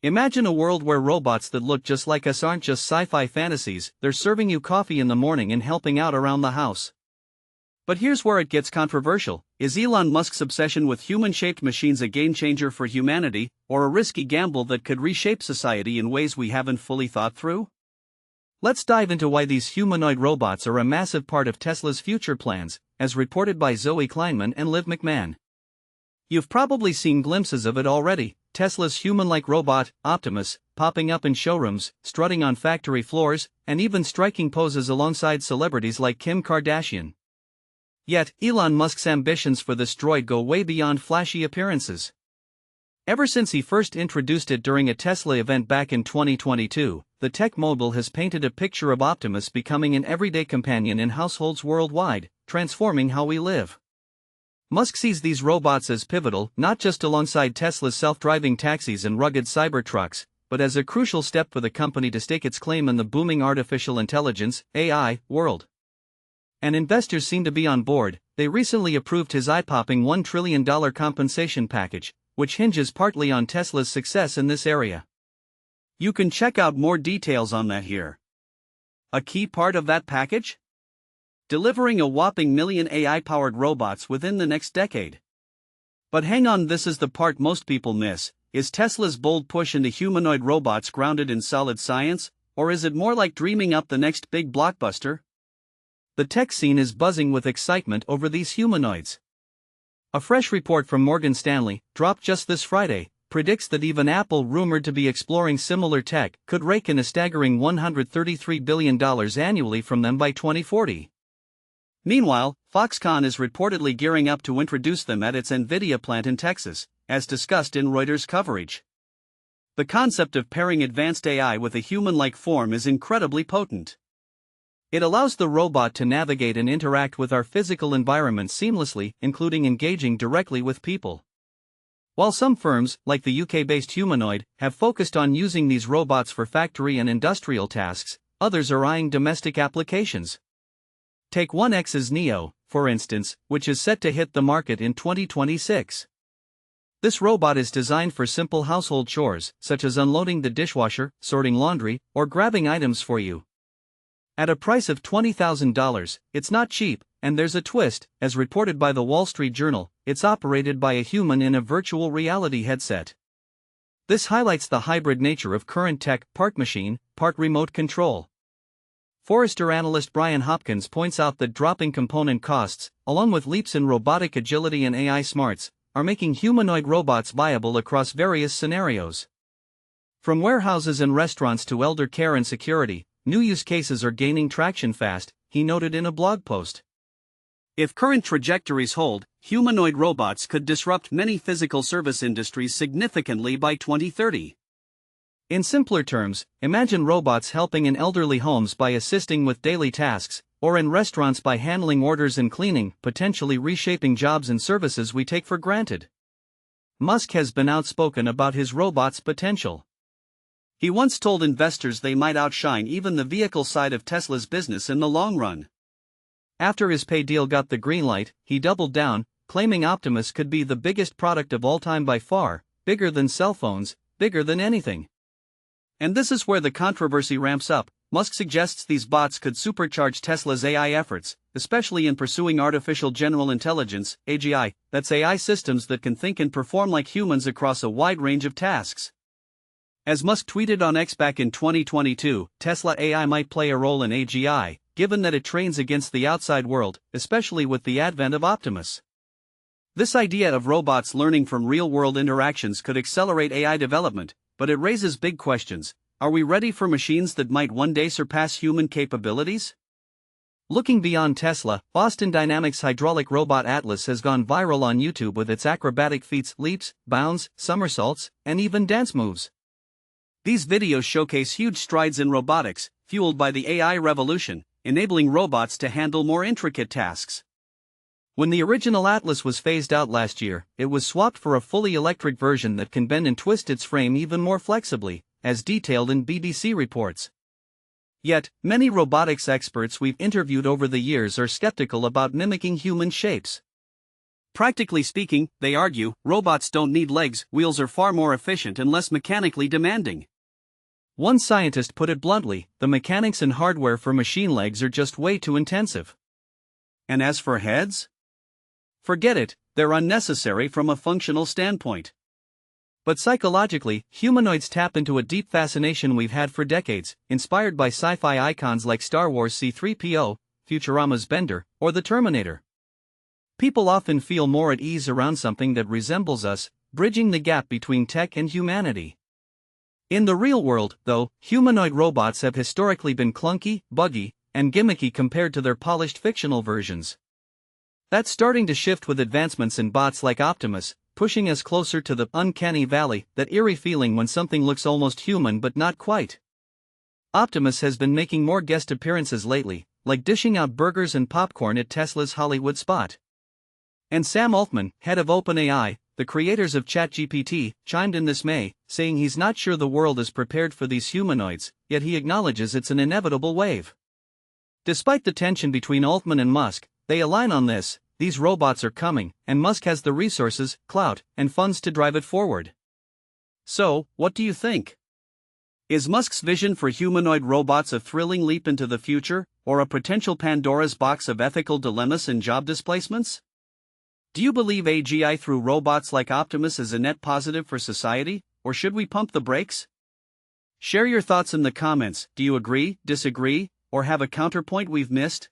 Imagine a world where robots that look just like us aren't just sci-fi fantasies, they're serving you coffee in the morning and helping out around the house. But here's where it gets controversial. Is Elon Musk's obsession with human-shaped machines a game-changer for humanity, or a risky gamble that could reshape society in ways we haven't fully thought through? Let's dive into why these humanoid robots are a massive part of Tesla's future plans, as reported by Zoe Kleinman and Liv McMahon. You've probably seen glimpses of it already. Tesla's human-like robot, Optimus, popping up in showrooms, strutting on factory floors, and even striking poses alongside celebrities like Kim Kardashian. Yet, Elon Musk's ambitions for this droid go way beyond flashy appearances. Ever since he first introduced it during a Tesla event back in 2022, the tech mogul has painted a picture of Optimus becoming an everyday companion in households worldwide, transforming how we live. Musk sees these robots as pivotal, not just alongside Tesla's self-driving taxis and rugged Cybertrucks, but as a crucial step for the company to stake its claim in the booming artificial intelligence (AI) world. And investors seem to be on board. They recently approved his eye-popping $1 trillion compensation package, which hinges partly on Tesla's success in this area. You can check out more details on that here. A key part of that package? Delivering a whopping 1 million AI-powered robots within the next decade. But hang on, this is the part most people miss. Is Tesla's bold push into humanoid robots grounded in solid science, or is it more like dreaming up the next big blockbuster? The tech scene is buzzing with excitement over these humanoids. A fresh report from Morgan Stanley, dropped just this Friday, predicts that even Apple, rumored to be exploring similar tech, could rake in a staggering $133 billion annually from them by 2040. Meanwhile, Foxconn is reportedly gearing up to introduce them at its NVIDIA plant in Texas, as discussed in Reuters coverage. The concept of pairing advanced AI with a human-like form is incredibly potent. It allows the robot to navigate and interact with our physical environment seamlessly, including engaging directly with people. While some firms, like the UK-based Humanoid, have focused on using these robots for factory and industrial tasks, others are eyeing domestic applications. Take 1X's Neo, for instance, which is set to hit the market in 2026. This robot is designed for simple household chores, such as unloading the dishwasher, sorting laundry, or grabbing items for you. At a price of $20,000, it's not cheap, and there's a twist. As reported by the Wall Street Journal, it's operated by a human in a virtual reality headset. This highlights the hybrid nature of current tech, part machine, part remote control. Forrester analyst Brian Hopkins points out that dropping component costs, along with leaps in robotic agility and AI smarts, are making humanoid robots viable across various scenarios. From warehouses and restaurants to elder care and security, new use cases are gaining traction fast, he noted in a blog post. If current trajectories hold, humanoid robots could disrupt many physical service industries significantly by 2030. In simpler terms, imagine robots helping in elderly homes by assisting with daily tasks, or in restaurants by handling orders and cleaning, potentially reshaping jobs and services we take for granted. Musk has been outspoken about his robots' potential. He once told investors they might outshine even the vehicle side of Tesla's business in the long run. After his pay deal got the green light, he doubled down, claiming Optimus could be the biggest product of all time by far, bigger than cell phones, bigger than anything. And this is where the controversy ramps up. Musk suggests these bots could supercharge Tesla's AI efforts, especially in pursuing artificial general intelligence, AGI, that's AI systems that can think and perform like humans across a wide range of tasks. As Musk tweeted on X back in 2022, Tesla AI might play a role in AGI, given that it trains against the outside world, especially with the advent of Optimus. This idea of robots learning from real-world interactions could accelerate AI development, but it raises big questions. Are we ready for machines that might one day surpass human capabilities? Looking beyond Tesla, Boston Dynamics' hydraulic robot Atlas has gone viral on YouTube with its acrobatic feats, leaps, bounds, somersaults, and even dance moves. These videos showcase huge strides in robotics, fueled by the AI revolution, enabling robots to handle more intricate tasks. When the original Atlas was phased out last year, it was swapped for a fully electric version that can bend and twist its frame even more flexibly, as detailed in BBC reports. Yet, many robotics experts we've interviewed over the years are skeptical about mimicking human shapes. Practically speaking, they argue, robots don't need legs, wheels are far more efficient and less mechanically demanding. One scientist put it bluntly, the mechanics and hardware for machine legs are just way too intensive. And as for heads? Forget it, they're unnecessary from a functional standpoint. But psychologically, humanoids tap into a deep fascination we've had for decades, inspired by sci-fi icons like Star Wars C-3PO, Futurama's Bender, or the Terminator. People often feel more at ease around something that resembles us, bridging the gap between tech and humanity. In the real world, though, humanoid robots have historically been clunky, buggy, and gimmicky compared to their polished fictional versions. That's starting to shift with advancements in bots like Optimus, pushing us closer to the uncanny valley, that eerie feeling when something looks almost human but not quite. Optimus has been making more guest appearances lately, like dishing out burgers and popcorn at Tesla's Hollywood spot. And Sam Altman, head of OpenAI, the creators of ChatGPT, chimed in this May, saying he's not sure the world is prepared for these humanoids, yet he acknowledges it's an inevitable wave. Despite the tension between Altman and Musk, they align on this: these robots are coming, and Musk has the resources, clout, and funds to drive it forward. So, what do you think? Is Musk's vision for humanoid robots a thrilling leap into the future, or a potential Pandora's box of ethical dilemmas and job displacements? Do you believe AGI through robots like Optimus is a net positive for society, or should we pump the brakes? Share your thoughts in the comments. Do you agree, disagree, or have a counterpoint we've missed?